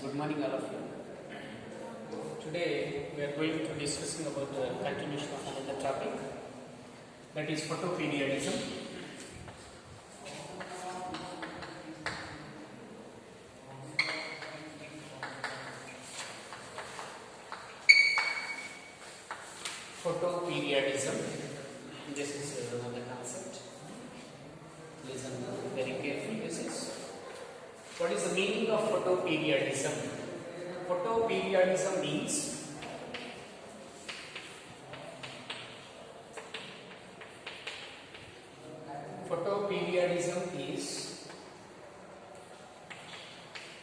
Good morning, all of you. Today we are going to discussing about the continuation of another topic, that is photoperiodism. Photoperiodism. This is another concept. Listen very carefully. What is the meaning of photoperiodism? Photoperiodism means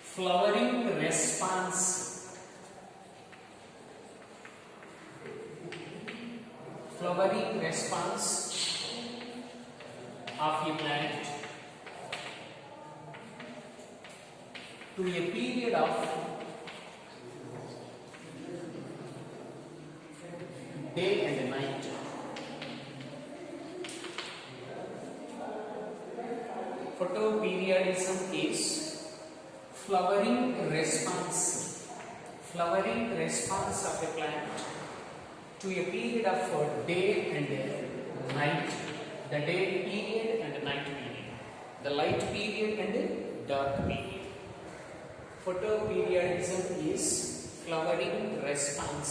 flowering response of a plant to a period of day and night. Photoperiodism is flowering response of a plant to a period of day and night, the day period and the night period, the light period and the dark period. Photoperiodism is flowering response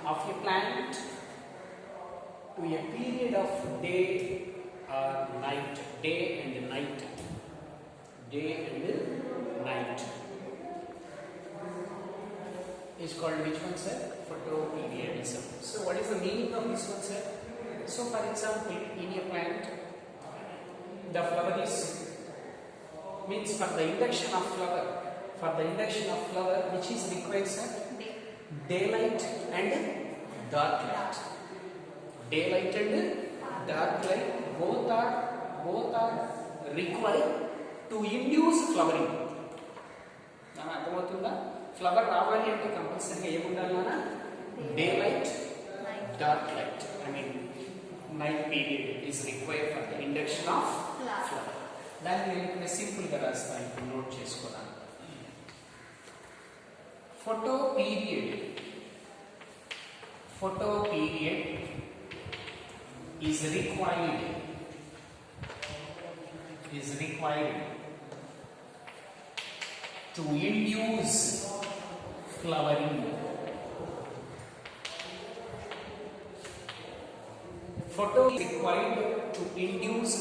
of a plant to a period of day or night, day and night. Is called which one, sir? Photoperiodism. So what is the meaning of this one, sir? So for example, in a plant, the flower is means for the induction of flower, which is required, sir? Daylight and dark light. Daylight and dark light both are required to induce flowering. Nana అర్థమవుతుందా? Flower రావాలి అంటే కంపల్సరీగా ఏముండాలి నాన్న? Daylight, dark light. I mean night period is required for the induction of flower. దాన్ని నేను ఇక్కడ simple గా రాస్తాను, ఇప్పుడు నోట్ చేసుకోవాలి. Photo period is required to induce flowering. Photo is required to induce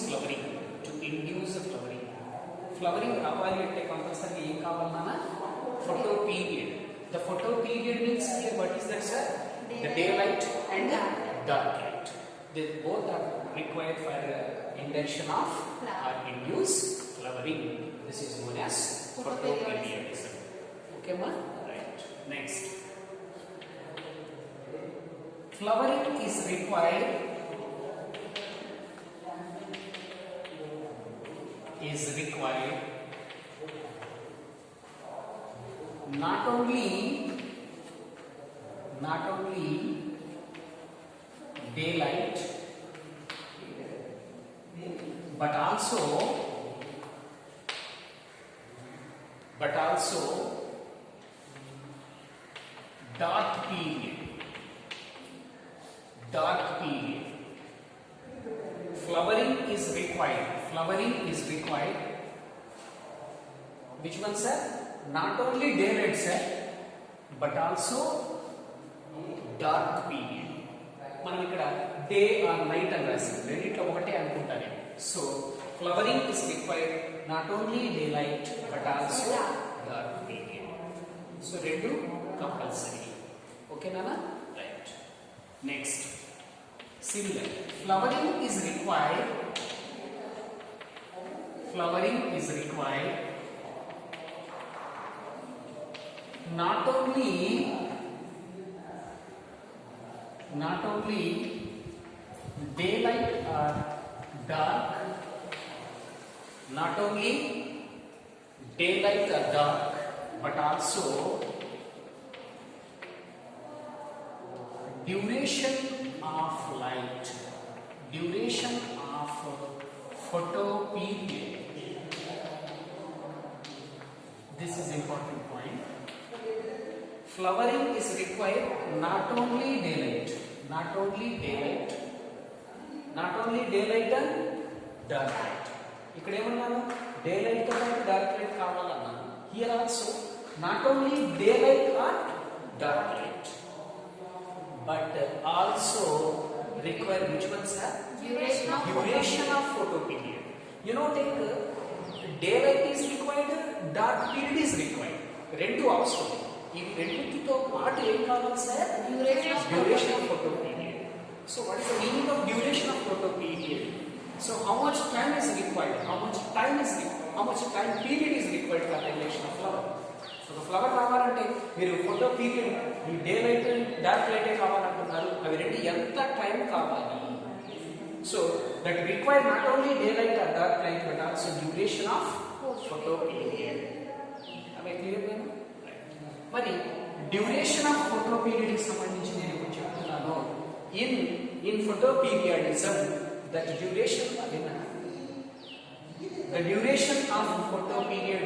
flowering. Flowering రావాలి అంటే కంపల్సరీ ఏం కావాలి నాన్న? Photo period. The photo period means here what is that, sir? The daylight and dark light. They both are required for induction of or induce flowering. This is known as photoperiodism. Okay, ma? Right. Next. Flowering is required not only daylight but also dark period. Flowering is required. Which one, sir? Not only daylight, sir, but also dark period. మనం ఇక్కడ day or night అని రాసాం, రెండిట్లో ఒకటే అనుకుంటాను. So flowering is required not only day light but also dark period. So రెండు compulsory. ఓకేనా? Right. Next, similar flowering is required not only daylight or dark, but also duration of light, duration of photoperiod. This is important point. Flowering is required not only daylight and dark light. ఇక్కడ ఏమన్నాను, daylight తో పాటు dark light కావాలన్నాను. Here also not only daylight or dark light, but also require which one, sir? Duration of photo period. You know, take daylight is required, dark period is required. రెండు అవసరం. ఈ రెండింటితో పాటు ఏం కావాలి sir? Duration of photo period. So what is the meaning of duration of photo period? So how much time is required? How much time period is required for the elevation of flower? So the flower రావాలంటే మీరు photo period, ఈ day light dark light కావాలంటున్నారు, అవి రెండు ఎంత time కావాలి? So that require not only daylight or dark light but also duration of photo period. Am I clear now? మరి duration of photo period కి సంబంధించి నేను ఇప్పుడు చెప్తున్నాను. In photoperiodism the duration of photo period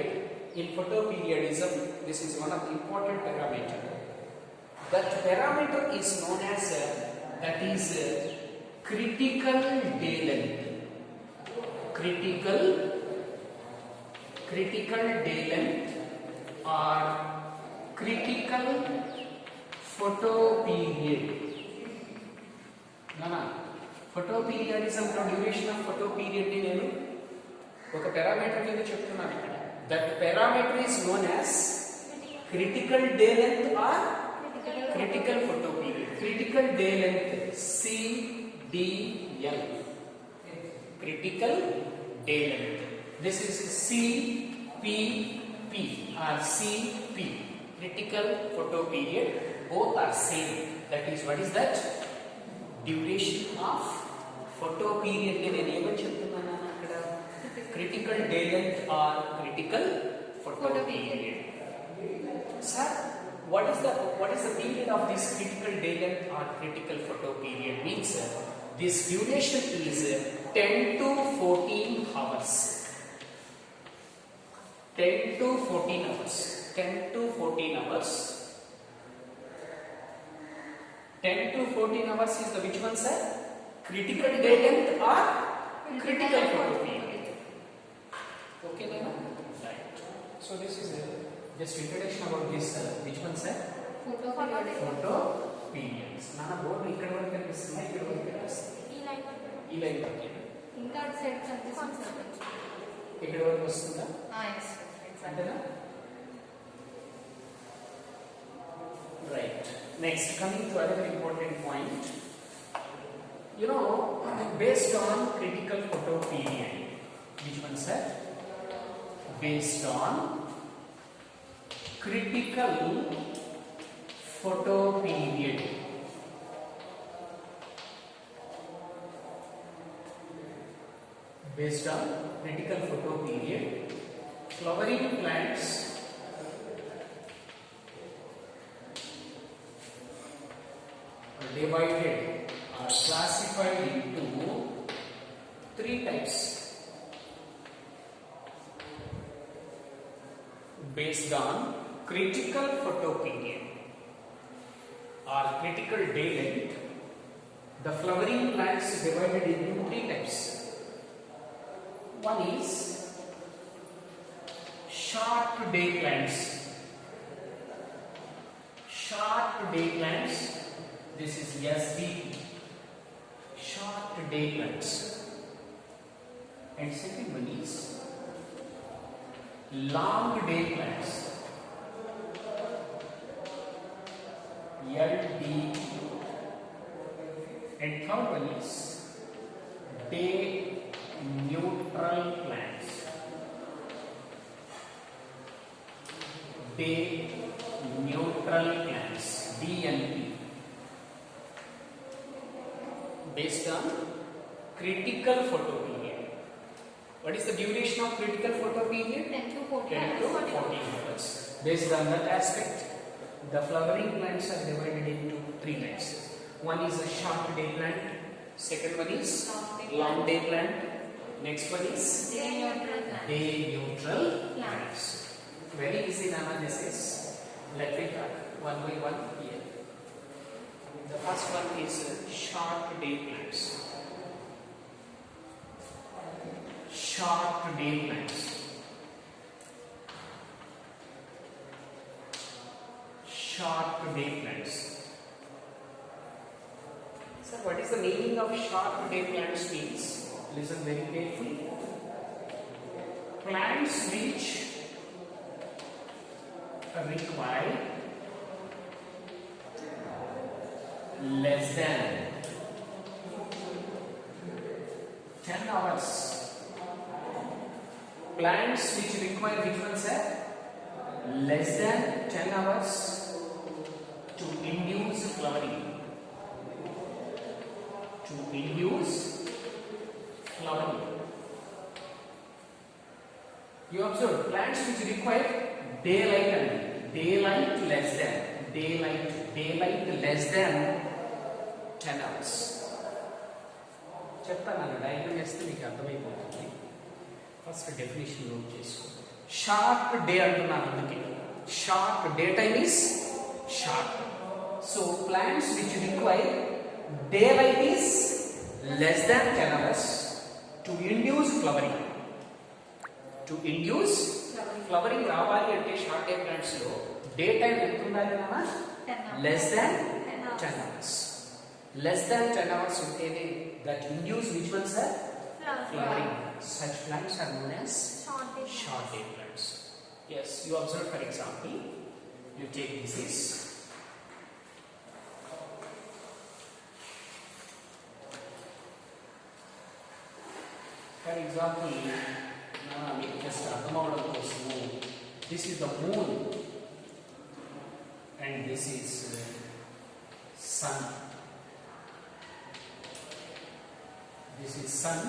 in photoperiodism, this is one of the important parameter. That parameter is known as that is critical day length. Critical day length or critical photo period. Photoperiodism లో duration of photo period ని నేను ఒక parameter కింద చెప్తున్నాను ఇక్కడ. That parameter is known as critical day length or critical photo period. Critical day length CDL, critical day length. This is CPP or CP, critical photo period. Both are same. That is, what is that? Duration of photo period ని నేను ఏమని చెప్తున్నాను అక్కడ? Critical day length or critical photo period. Sir, what is the period of this critical day length or critical photo period? Means this duration is 10 to 14 hours. 10 to 14 hours. 10 to 14 hours. 10 to 14 hours is the which one, sir? Critical day length or critical photo period. Okay, Nana? Right. So this is just introduction about this which one, sir? Photo periods. Nana board ikkada varaku kanipistundi, ikkada varaku kanipistundi. ఈ line వరకు ఇంకా set కనిపిస్తుంది. ikkada varaku vastunda? yes. అంతేనా? Right. Next, coming to another important point. You know, based on critical photo period, which one, sir? Based on critical photo period. Based on critical photo period, flowering plants divided or classified into three types based on critical photo period or critical day length. The flowering plants divided into three types. One is short day plants. Short day plants. This is SDP, short day plants. And second one is long day plants. LD. And third one is day neutral plants. Day neutral plants. DNP. Based on critical photo period. What is the duration of critical photo period? 10 to 14 10 to 14 hours. Based on that aspect, the flowering plants are divided into three types. One is a short day plant, second one is long day plant, next one is day neutral plant. day neutral plants. Very easy analysis. Let me talk one by one here. The first one is short day plans. Short day plans. Short day plans. Sir, what is the meaning of short day plans means? Listen very carefully. Plans which require less than 10 hours. Plants which require which one, sir? Less than 10 hours to induce flowering. To induce flowering. You observe plants which require daylight and daylight less than daylight less than 10 hours. చెప్తాను diagram చేస్తే మీకు అర్థమైపోతుంది. First definition note చేసుకో. Short day అంటున్నాను అందుకే. Short day time is short. So plants which require day light is less than 10 hours to induce flowering. To induce flowering రావాలి అంటే short day plants లో డే టైం ఎంత ఉండాలి అన్నా? Less than 10 hours. Less than 10 hours ఉంటేనే that induce which ones are flowering. Such plants are known as short day plants. Yes, you observe for example, you take this is for example, just అర్థమవడం కోసము this is the moon and this is sun. This is sun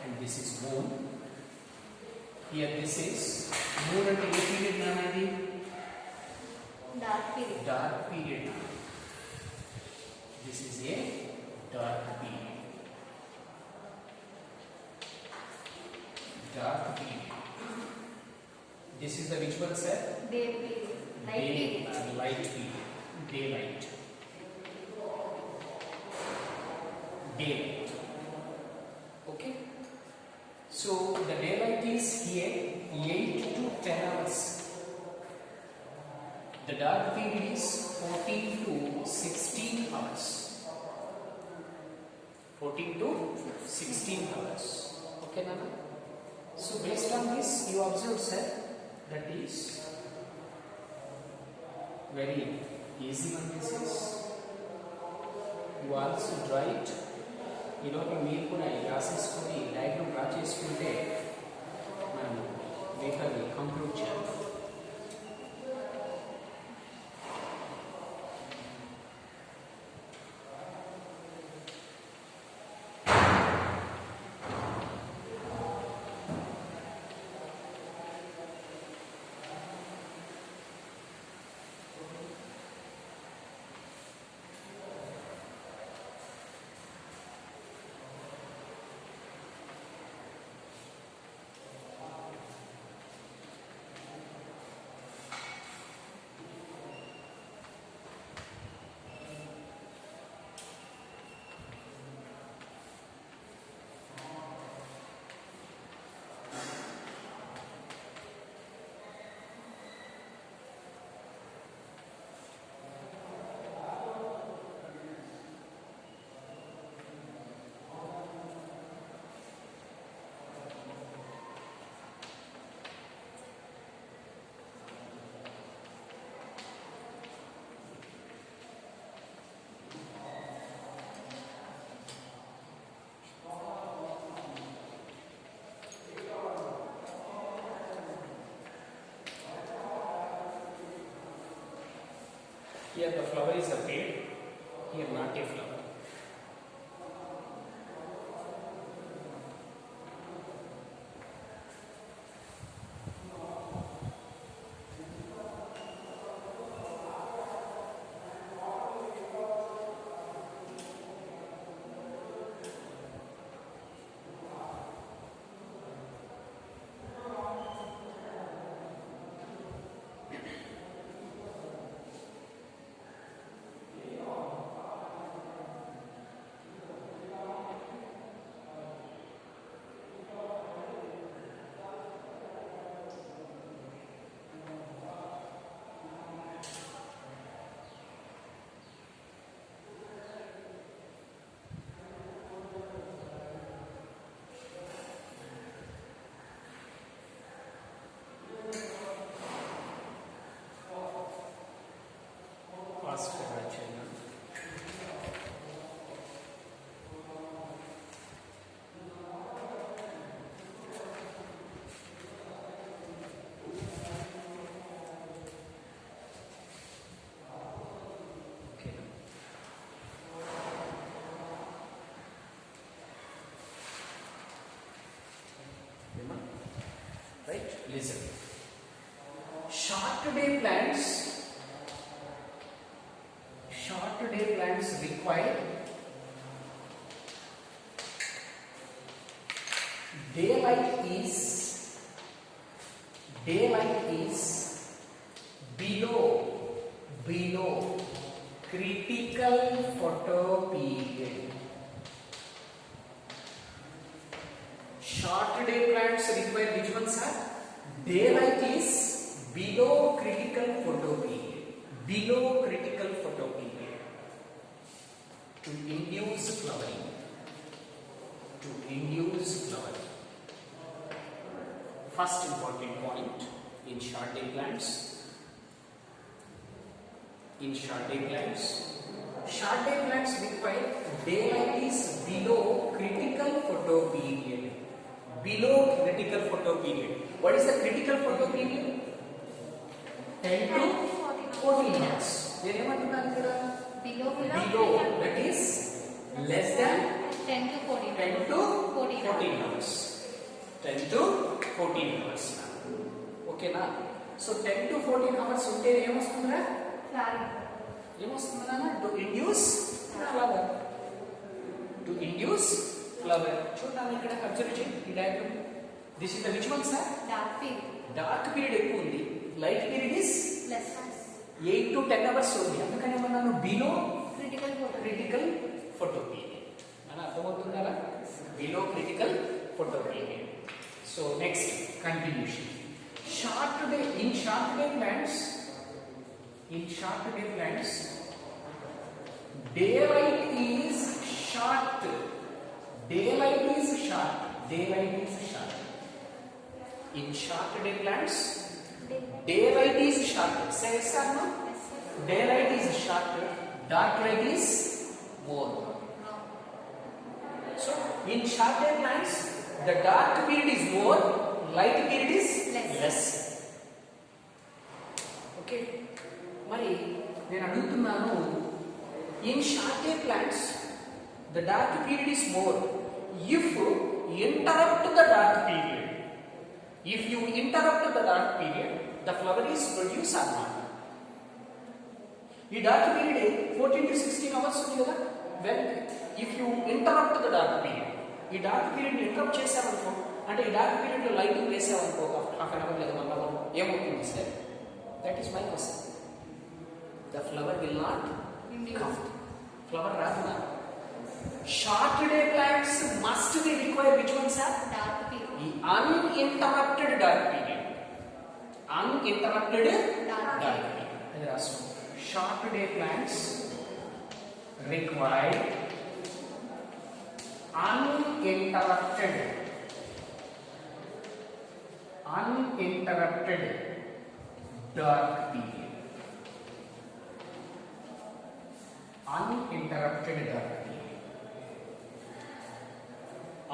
and this is moon. Here this is moon and what period nanadi? Dark period. Dark period. This is a dark period. Dark period. This is the which one, sir? Day period. Light period. Light period. Daylight. Daylight. Okay, so the daylight is here 8 to 10 hours. The dark period is 14 to 16 hours. 14 to 16 hours. Okay, Nana? So based on this, you observe, sir, that is very easy one. This is you also draw it. ఈలోపు మీరు కూడా రాసేసుకుని diagram draw చేసుకుంటే మనం మిగతాది conclude చేయాలి. Here the flower is appeared, here not a flower. listen. Short day plants require daylight is below critical photo period. Short day plants require which ones are? Daylight is below critical photo period. Below critical photo period. To induce flowering. First important point in short day plants. Short day plants require daylight is below critical photo period. Below critical photo period. What is the critical photo period? 10 to 14 hours. Below, that is less than 10 to 14. 10 to 14 hours. 10 to 14 hours. Okay na? So 10 to 14 hours unte ఏమొస్తుందా? Flowering. ఏమొస్తుందా? To induce flower. చూడండి ఇక్కడ observe చేయండి ఈ diagram. This is the which one sir? Dark period ఎక్కువ ఉంది. Light period is Less. 8 to 10 hours ఉంది. అందుకని ఏమన్నాను? Below Critical photo. Critical photo period అని అర్థమవుతుందా? Below critical photo period. So next continuation. Short day plants daylight is short. In short day plants daylight is short. Say yes or no? Yes, sir. Daylight is short, dark light is more. So in short day plants the dark period is more, light period is less. Okay, మరి నేను అడుగుతున్నాను, in short day plants the dark period is more. If you interrupt the dark period, the flower is produced or not? ఈ dark period 14 to 16 hours ఉంది కదా. When if you interrupt the dark period, ఈ dark period interrupt చేసామనుకో, అంటే ఈ dark period లో lighting వేసామనుకో half an hour లేదా 1 hour, ఏమవుతుంది సార్? That is my question. The flower will not come. Flower రాదు. Short day plants must be require which one sir? Dark period. ఈ uninterrupted dark period. Uninterrupted dark period. అది రాసుకో. Short day plants require uninterrupted dark period.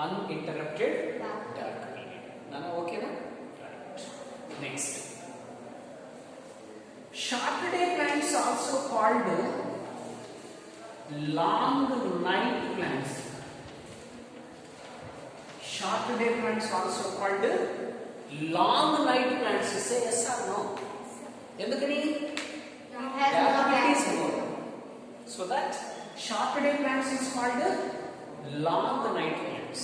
Uninterrupted dark period. Nana okay na? Right. Next. Short day plants also called long night plants. Short day plants also called long night plants. Say yes or no? Endukani? Has more It is light. more. So that short day plants is called long night plants.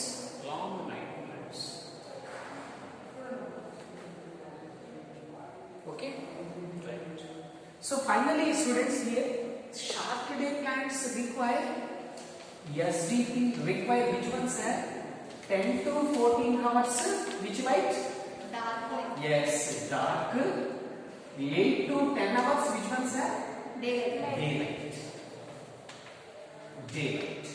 Okay? Right. So finally students here, short day plants require SDP, require which one sir? 10 to 14 hours. Which light? Dark light. Yes, dark. 8 to 10 hours. Which one sir? Daylight. Daylight.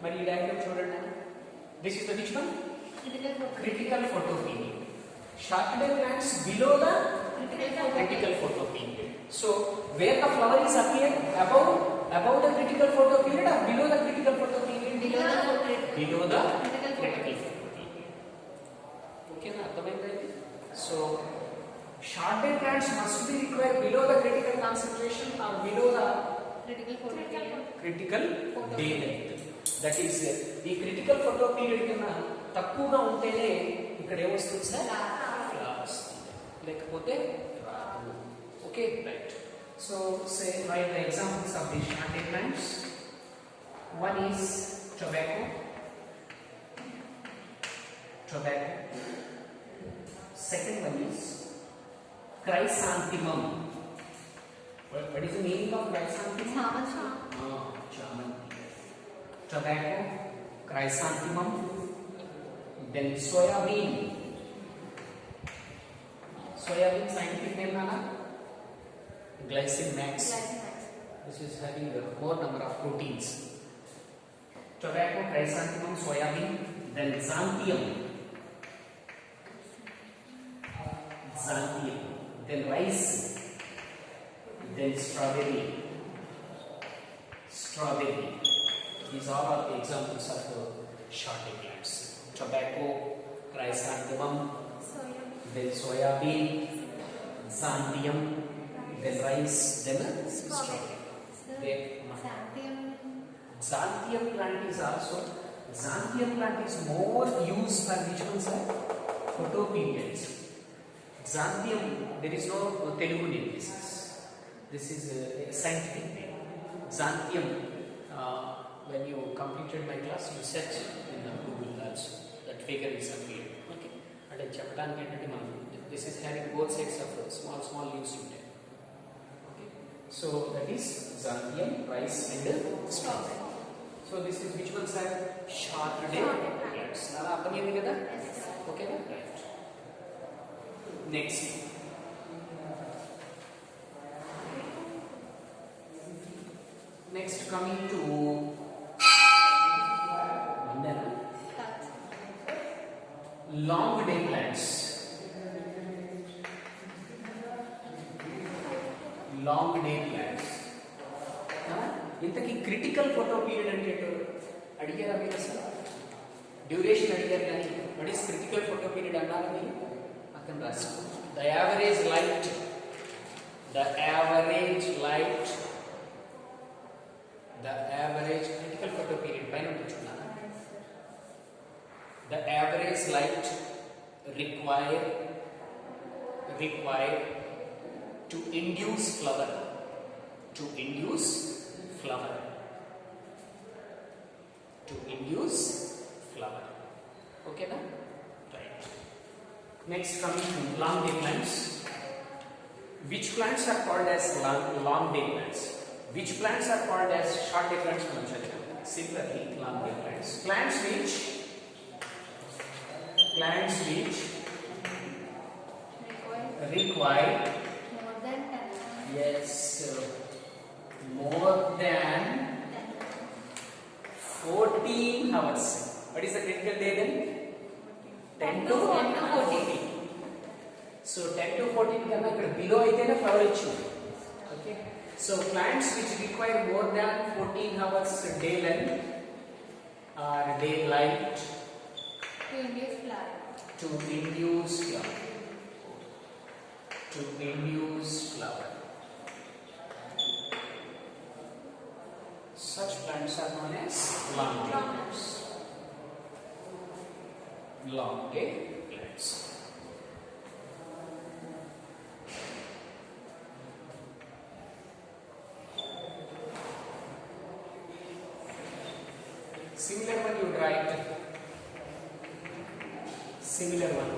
మరి ఈ diagram చూడండి. This is the which one? Critical photo period. Short day plants below the critical photo period. So where the flower is appear above the critical photo period or below the critical photo period? Below the Below the critical photo period. Okay na? Short day plants must be required below the critical concentration or below the Critical photoperiod. critical day length. That is, ఈ critical photo period కన్నా తక్కువగా ఉంటేనే ఇక్కడ ఏమొస్తుంది sir? Flower వస్తుంది, లేకపోతే రాదు. Okay, right. So say write the examples of these short day plants. One is tobacco. Second one is chrysanthemum. What is the meaning of chrysanthemum? Chamanti. Tobacco, chrysanthemum, then soybean. Soybean scientific name nana? Glycine max. This is having a more number of proteins. Tobacco, chrysanthemum, soybean, then xanthium. Then rice, then strawberry. These all are the examples of short day plants. Tobacco, chrysanthemum, then soybean, xanthium, then rice, then strawberry. Xanthium plant is also, xanthium plant is more used for which one, sir? Photoperiods. Xanthium, there is no Telugu name. This is a scientific name. Xanthium. When you completed my class, you search in the Google also. That figure is appeared. Okay. And this is having both sides of small leaves in there. Okay. So that is xanthium, rice, and strawberry. So this is which ones are short day plants. Okay. Right. Next coming to long day plants. ఇంతకీ critical photo period అంటే అడిగారా మీరు? అసలు duration అడిగారు, కానీ what is critical photo period అన్నారా మీరు? అక్కడ రాసుకో. The average light, the average critical photo period పైన ఉంచున్నాను. The average light required to induce flower. Okay na? Right. Next coming to long day plants. Which plants are called as long day plants? Which plants are called as short day plants? Similarly, long day plants. Plants which require more than 14 hours. What is the critical day then? 10 to 14. So 10 to 14 kama ikkada below aitena flower ichindi. Okay. So plants which require more than 14 hours day length or daylight to induce flower. Such plants are known as long day plants. Similar one you write. Similar one.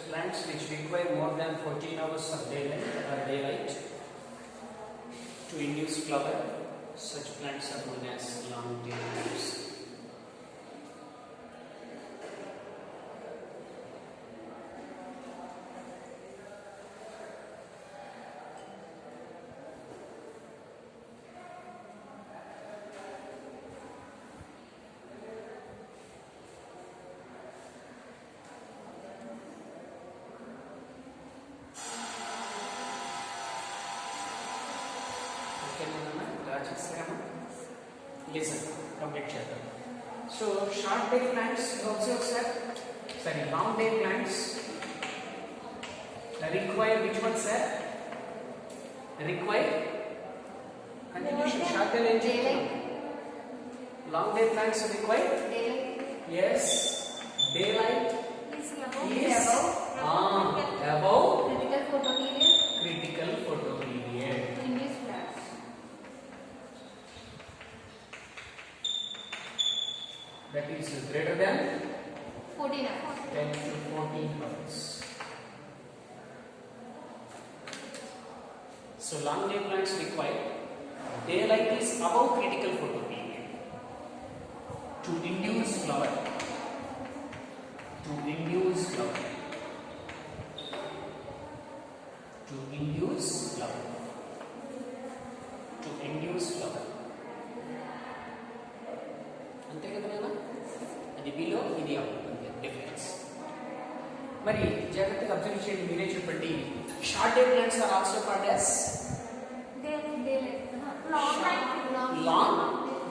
plants which require more than 14 hours of daylight to induce flower. Such plants are known as long-tail plants. Listen, complete chapter. So, short day plants, observe sir. Sorry, long day plants require which one, sir? Require continuation. Short day Daylight. Long day plants require Daylight. yes. Daylight Is is above critical photoperiod. critical photoperiod. Induce flash. That is greater than 14 hours. 10 to 14 hours. So long day plants require daylight is above critical photoperiod to induce flower. To induce flower. To induce flower. To induce flower. అంతే కదా నాన్న, అది below ఇది అవుతుంది difference. మరి జాగ్రత్తగా observe చేయండి, మీరే చెప్పండి. Short day plants are also called as long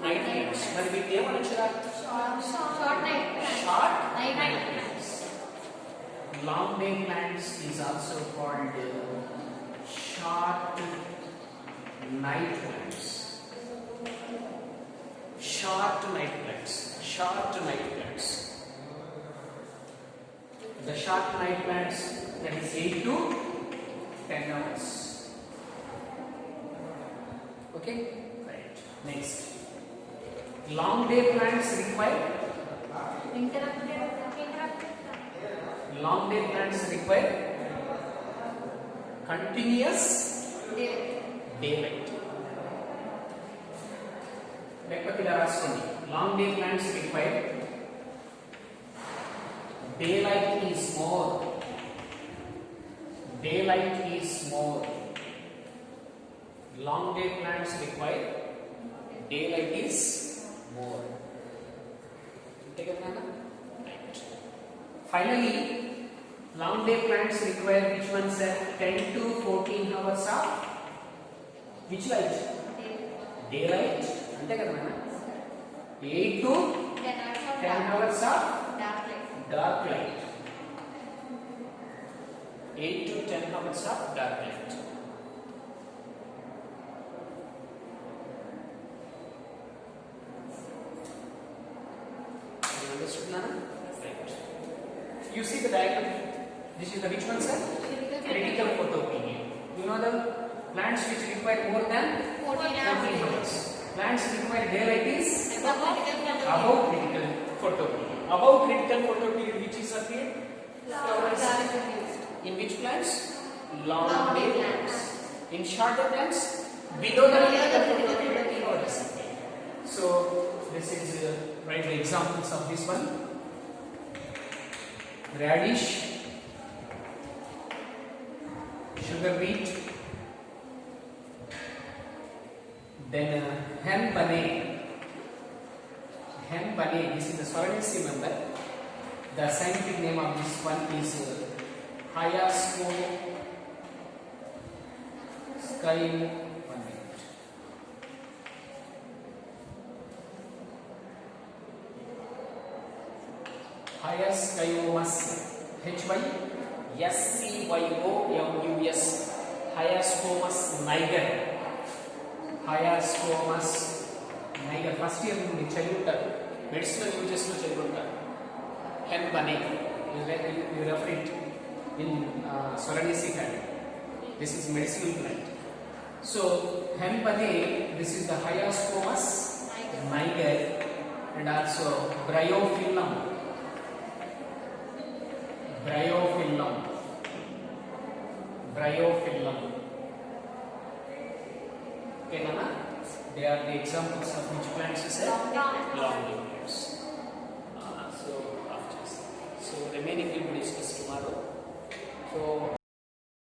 night plants. మరి వీటిని ఏమనొచ్చురా? Short night. Short Night night plants. Plants. Long day plants is also called short night plants. Short night plants. Short night plants. The short night plants, that is 8 to 10 hours. Okay? Right. Next. Long day plants require. Long day plants require continuous daylight. లేకపోతే ఇలా రాసుకోండి. Long day plants require daylight is more. Daylight is more. Long day plants require daylight is more. Okay, right. Finally, long day plants require which one, sir? 10 to 14 hours of which light? Daylight. అంతే కదా నాన్న, 8 to 10 hours of dark light. 8 to 10 hours of dark light. You understood, Nana? Right. You see the diagram. This is the which one, sir? Critical photoperiod. You know the plants which require more than 14 hours. Plants require daylight is above critical photoperiod. Above critical photoperiod, which is appeared? Flowers. In which plants? Long day plants. In short day plants, below the critical photoperiod, flowers appear. So this is write the examples of this one. Radish, sugar beet. Then henbane. Henbane, this is the Solanaceae member. The scientific name of this one is Hyoscyamus. Hyoscyamus. Hyoscyamus. Hyoscyamus niger. Hyoscyamus niger. First year నుండి చదువుతారు, medicinal uses లో చదువుతారు. henbane, you refer it in Solanaceae family. This is medicinal plant. So henbane, this is the Hyoscyamus niger, and also bryophyllum. Bryophyllum. Cryophyllum. Okay, Nana? They are the examples of which plants you said? Long leaf plants. So remaining will be discussed tomorrow. So